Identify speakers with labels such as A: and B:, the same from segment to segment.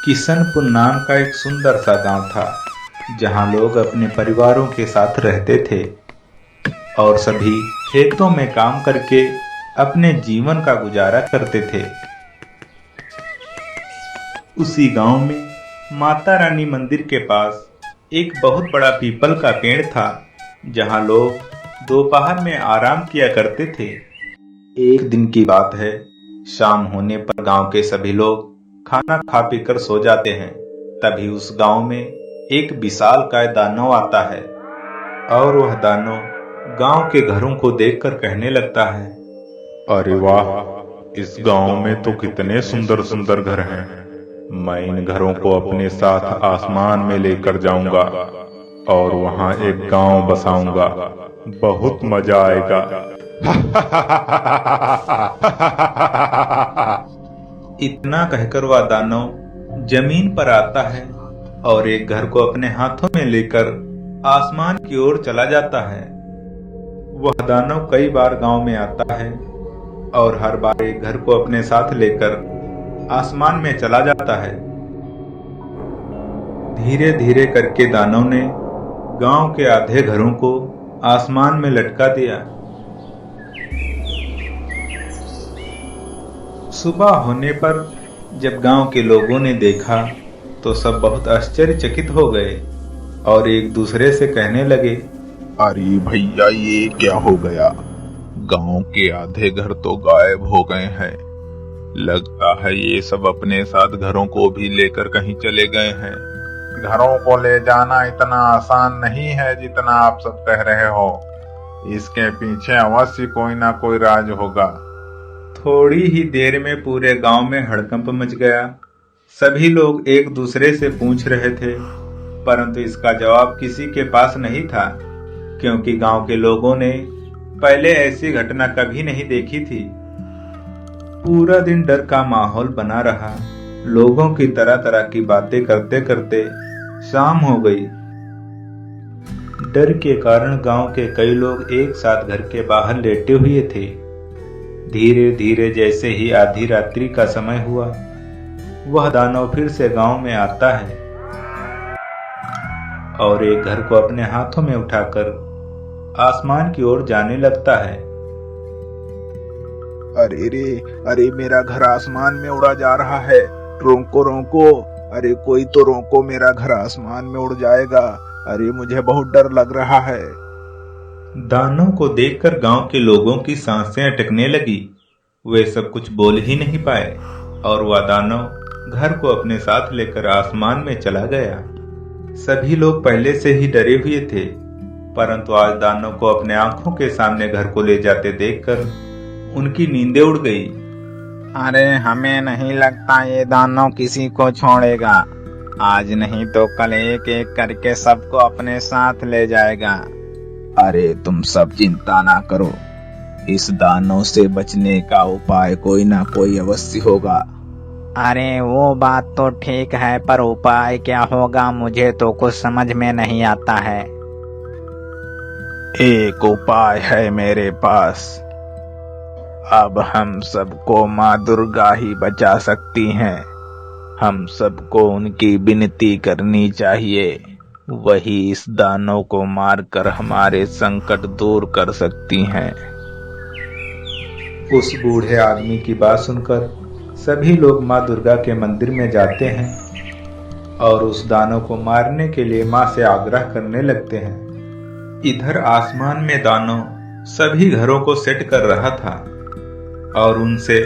A: किशनपुर नाम का एक सुंदर सा गांव था जहां लोग अपने परिवारों के साथ रहते थे और सभी खेतों में काम करके अपने जीवन का गुजारा करते थे। उसी गांव में माता रानी मंदिर के पास एक बहुत बड़ा पीपल का पेड़ था जहां लोग दोपहर में आराम किया करते थे। एक दिन की बात है, शाम होने पर गांव के सभी लोग खाना खा पीकर सो जाते हैं। तभी उस गांव में एक विशालकाय दानव आता है और वह दानव गांव के घरों को देखकर कहने लगता है,
B: अरे वाह, इस गांव में तो कितने सुंदर सुंदर घर हैं। मैं इन घरों को अपने साथ आसमान में लेकर जाऊंगा और वहां एक गांव बसाऊंगा। बहुत मजा आएगा।
A: इतना कहकर वह दानव जमीन पर आता है और एक घर को अपने हाथों में लेकर आसमान की ओर चला जाता है। वह दानव कई बार गांव में आता है और हर बार एक घर को अपने साथ लेकर आसमान में चला जाता है। धीरे धीरे करके दानव ने गांव के आधे घरों को आसमान में लटका दिया। सुबह होने पर जब गांव के लोगों ने देखा तो सब बहुत आश्चर्यचकित हो गए और एक दूसरे से कहने लगे,
B: अरे भैया, ये क्या हो गया? गांव के आधे घर तो गायब हो गए हैं। लगता है ये सब अपने साथ घरों को भी लेकर कहीं चले गए हैं। घरों को ले जाना इतना आसान नहीं है जितना आप सब कह रहे हो। इसके पीछे अवश्य कोई ना कोई राज होगा।
A: थोड़ी ही देर में पूरे गांव में हड़कंप मच गया। सभी लोग एक दूसरे से पूछ रहे थे, परंतु इसका जवाब किसी के पास नहीं था, क्योंकि गांव के लोगों ने पहले ऐसी घटना कभी नहीं देखी थी। पूरा दिन डर का माहौल बना रहा। लोगों की तरह तरह की बातें करते करते शाम हो गई। डर के कारण गांव के कई लोग एक साथ घर के बाहर लेटे हुए थे। धीरे धीरे जैसे ही आधी रात्रि का समय हुआ, वह दानव फिर से गांव में आता है और एक घर को अपने हाथों में उठाकर आसमान की ओर जाने लगता है।
B: अरे मेरा घर आसमान में उड़ा जा रहा है। रोको रोको, अरे कोई तो रोको, मेरा घर आसमान में उड़ जाएगा। अरे मुझे बहुत डर लग रहा है।
A: दानव को देखकर गांव के लोगों की सांसें अटकने लगी। वे सब कुछ बोल ही नहीं पाए और वह दानव घर को अपने साथ लेकर आसमान में चला गया। सभी लोग पहले से ही डरे हुए थे, परंतु आज दानव को अपने आंखों के सामने घर को ले जाते देखकर उनकी नींदें उड़ गई।
C: अरे हमें नहीं लगता ये दानव किसी को छोड़ेगा। आज नहीं तो कल एक एक करके सबको अपने साथ ले जाएगा।
D: अरे तुम सब चिंता ना करो, इस दानव से बचने का उपाय कोई ना कोई अवश्य होगा।
C: अरे वो बात तो ठीक है, पर उपाय क्या होगा मुझे तो कुछ समझ में नहीं आता है।
D: एक उपाय है मेरे पास। अब हम सबको माँ दुर्गा ही बचा सकती हैं। हम सबको उनकी विनती करनी चाहिए। वही इस दानव को मारकर हमारे संकट दूर कर सकती हैं।
A: उस बूढ़े आदमी की बात सुनकर सभी लोग माँ दुर्गा के मंदिर में जाते हैं और उस दानव को मारने के लिए माँ से आग्रह करने लगते हैं। इधर आसमान में दानव सभी घरों को सेट कर रहा था और उनसे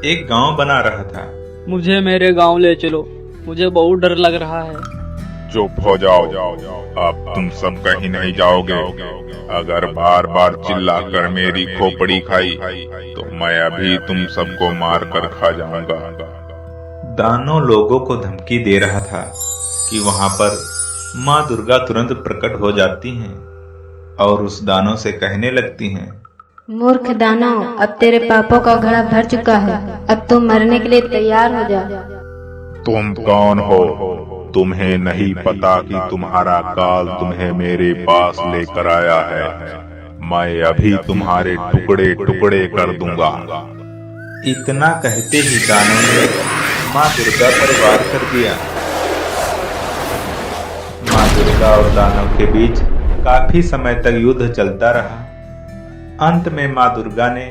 A: एक गांव बना रहा था।
E: मुझे मेरे गांव ले चलो, मुझे बहुत डर लग रहा है।
B: चुप हो जाओ, अब तुम सब कहीं नहीं जाओगे। अगर बार बार चिल्लाकर मेरी खोपड़ी खाई तो मैं अभी तुम सबको मार कर खा जाऊंगा।
A: दानव लोगों को धमकी दे रहा था कि वहां पर माँ दुर्गा तुरंत प्रकट हो जाती हैं और उस दानव से कहने लगती हैं,
F: मूर्ख दानव, अब तेरे पापों का घड़ा भर चुका है। अब तुम मरने के लिए तैयार हो जा।
B: तुम कौन हो? तुम्हें नहीं पता कि तुम्हारा काल तुम्हें मेरे पास लेकर आया है। मैं अभी तुम्हारे टुकड़े टुकड़े कर दूंगा।
A: इतना कहते ही दानव ने माँ दुर्गा पर वार कर दिया दुर्गा और दानव के बीच काफी समय तक युद्ध चलता रहा। अंत में मां दुर्गा ने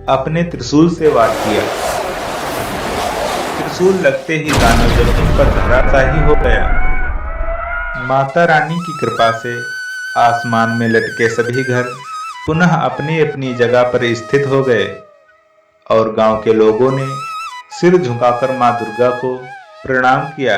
A: अपने त्रिशूल से वार किया। त्रिशूल लगते ही दानव जमीन पर धराशायी हो गया। माता रानी की कृपा से आसमान में लटके सभी घर पुनः अपनी अपनी जगह पर स्थित हो गए और गांव के लोगों ने सिर झुकाकर मां दुर्गा को प्रणाम किया।